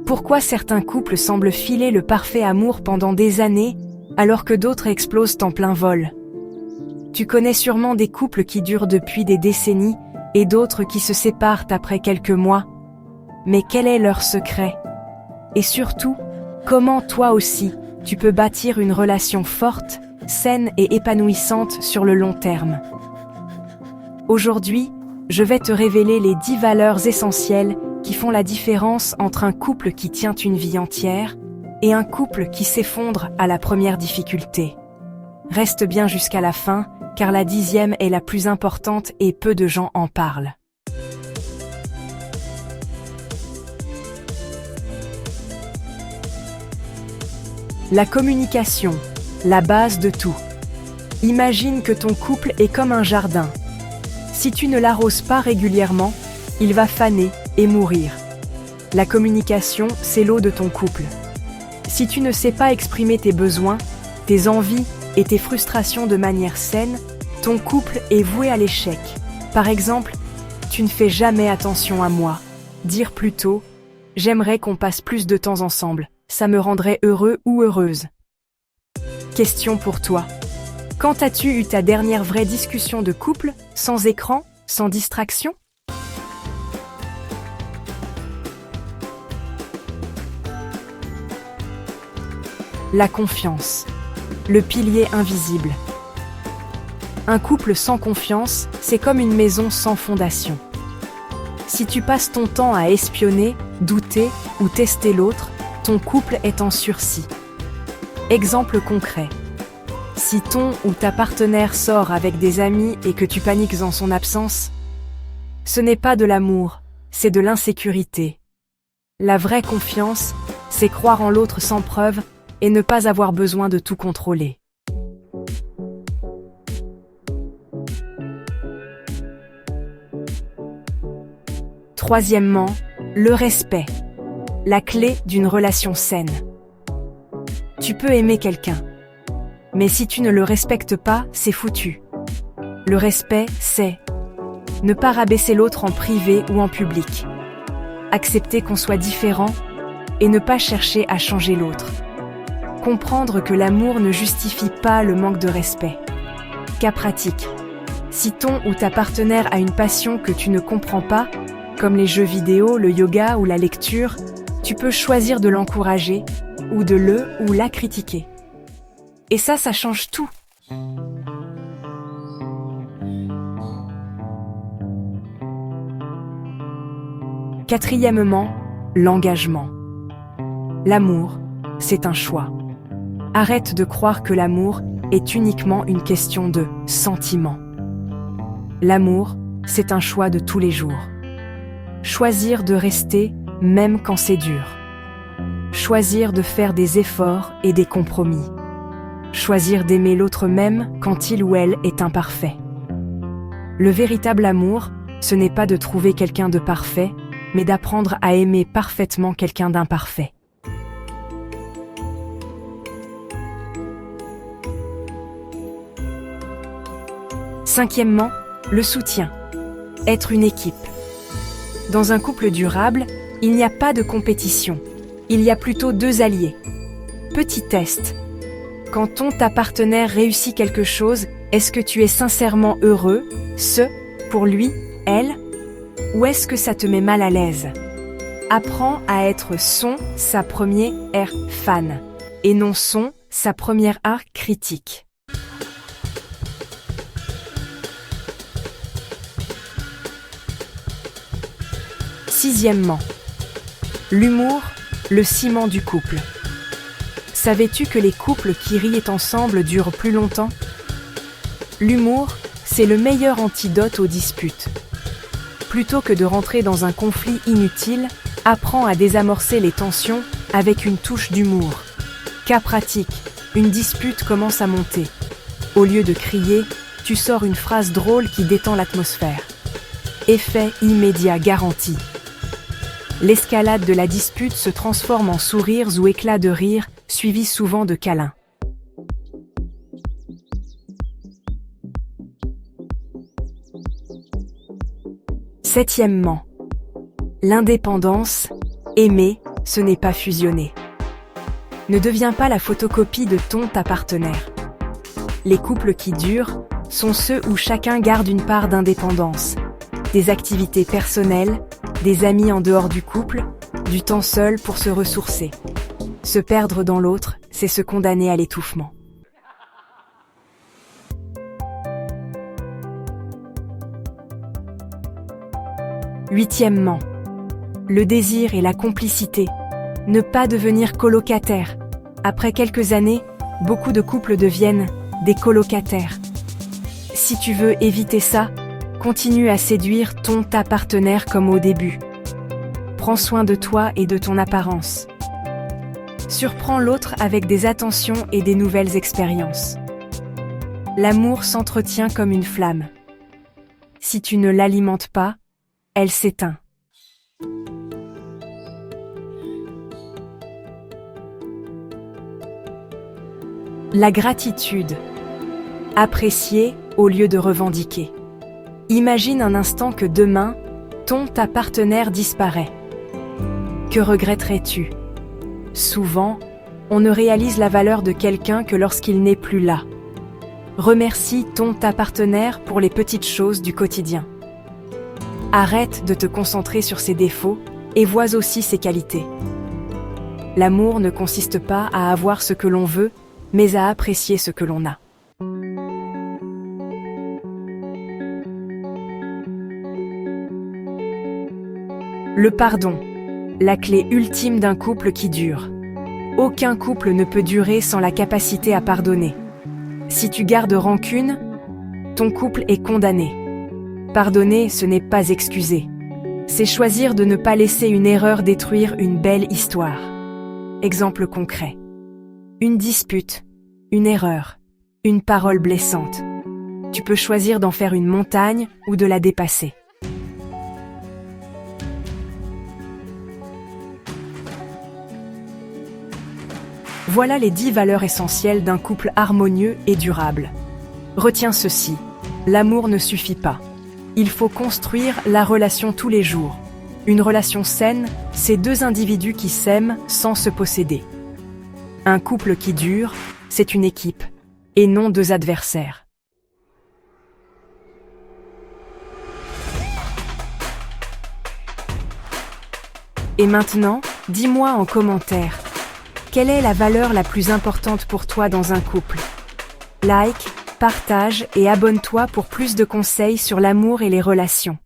Pourquoi certains couples semblent filer le parfait amour pendant des années, alors que d'autres explosent en plein vol? Tu connais sûrement des couples qui durent depuis des décennies et d'autres qui se séparent après quelques mois. Mais quel est leur secret? Et surtout, comment toi aussi, tu peux bâtir une relation forte, saine et épanouissante sur le long terme? Aujourd'hui, je vais te révéler les 10 valeurs essentielles qui font la différence entre un couple qui tient une vie entière et un couple qui s'effondre à la première difficulté. Reste bien jusqu'à la fin, car la 10e est la plus importante et peu de gens en parlent. La communication, la base de tout. Imagine que ton couple est comme un jardin. Si tu ne l'arroses pas régulièrement, il va faner et mourir. La communication, c'est l'eau de ton couple. Si tu ne sais pas exprimer tes besoins, tes envies et tes frustrations de manière saine, ton couple est voué à l'échec. Par exemple, tu ne fais jamais attention à moi. Dire plutôt « J'aimerais qu'on passe plus de temps ensemble, ça me rendrait heureux ou heureuse ». Question pour toi. Quand as-tu eu ta dernière vraie discussion de couple, sans écran, sans distraction? La confiance, le pilier invisible. Un couple sans confiance, c'est comme une maison sans fondation. Si tu passes ton temps à espionner, douter ou tester l'autre, ton couple est en sursis. Exemple concret. Si ton ou ta partenaire sort avec des amis et que tu paniques en son absence, ce n'est pas de l'amour, c'est de l'insécurité. La vraie confiance, c'est croire en l'autre sans preuve et ne pas avoir besoin de tout contrôler. Troisièmement, le respect. La clé d'une relation saine. Tu peux aimer quelqu'un, mais si tu ne le respectes pas, c'est foutu. Le respect, c'est ne pas rabaisser l'autre en privé ou en public, accepter qu'on soit différent et ne pas chercher à changer l'autre. Comprendre que l'amour ne justifie pas le manque de respect. Cas pratique. Si ton ou ta partenaire a une passion que tu ne comprends pas, comme les jeux vidéo, le yoga ou la lecture, tu peux choisir de l'encourager ou de le ou la critiquer. Et ça change tout. Quatrièmement, l'engagement. L'amour, c'est un choix. Arrête de croire que l'amour est uniquement une question de sentiments. L'amour, c'est un choix de tous les jours. Choisir de rester même quand c'est dur. Choisir de faire des efforts et des compromis. Choisir d'aimer l'autre même quand il ou elle est imparfait. Le véritable amour, ce n'est pas de trouver quelqu'un de parfait, mais d'apprendre à aimer parfaitement quelqu'un d'imparfait. Cinquièmement, le soutien. Être une équipe. Dans un couple durable, il n'y a pas de compétition. Il y a plutôt 2 alliés. Petit test. Quand ta partenaire réussit quelque chose, est-ce que tu es sincèrement heureux, pour lui, elle, ou est-ce que ça te met mal à l'aise? Apprends à être sa première fan, et non sa première critique. Sixièmement, l'humour, le ciment du couple. Savais-tu que les couples qui rient ensemble durent plus longtemps? L'humour, c'est le meilleur antidote aux disputes. Plutôt que de rentrer dans un conflit inutile, apprends à désamorcer les tensions avec une touche d'humour. Cas pratique, une dispute commence à monter. Au lieu de crier, tu sors une phrase drôle qui détend l'atmosphère. Effet immédiat garanti. L'escalade de la dispute se transforme en sourires ou éclats de rire, suivis souvent de câlins. Septièmement, l'indépendance, aimer, ce n'est pas fusionner. Ne deviens pas la photocopie de ta partenaire. Les couples qui durent sont ceux où chacun garde une part d'indépendance, des activités personnelles, des amis en dehors du couple, du temps seul pour se ressourcer. Se perdre dans l'autre, c'est se condamner à l'étouffement. Huitièmement, le désir et la complicité. Ne pas devenir colocataire. Après quelques années, beaucoup de couples deviennent des colocataires. Si tu veux éviter ça, continue à séduire ta partenaire comme au début. Prends soin de toi et de ton apparence. Surprends l'autre avec des attentions et des nouvelles expériences. L'amour s'entretient comme une flamme. Si tu ne l'alimentes pas, elle s'éteint. La gratitude. Apprécier au lieu de revendiquer. Imagine un instant que demain, ta partenaire disparaît. Que regretterais-tu? Souvent, on ne réalise la valeur de quelqu'un que lorsqu'il n'est plus là. Remercie ta partenaire pour les petites choses du quotidien. Arrête de te concentrer sur ses défauts et vois aussi ses qualités. L'amour ne consiste pas à avoir ce que l'on veut, mais à apprécier ce que l'on a. Le pardon, la clé ultime d'un couple qui dure. Aucun couple ne peut durer sans la capacité à pardonner. Si tu gardes rancune, ton couple est condamné. Pardonner, ce n'est pas excuser. C'est choisir de ne pas laisser une erreur détruire une belle histoire. Exemple concret. Une dispute, une erreur, une parole blessante. Tu peux choisir d'en faire une montagne ou de la dépasser. Voilà les 10 valeurs essentielles d'un couple harmonieux et durable. Retiens ceci, l'amour ne suffit pas. Il faut construire la relation tous les jours. Une relation saine, c'est 2 individus qui s'aiment sans se posséder. Un couple qui dure, c'est une équipe, et non 2 adversaires. Et maintenant, dis-moi en commentaire, quelle est la valeur la plus importante pour toi dans un couple? Like, partage et abonne-toi pour plus de conseils sur l'amour et les relations.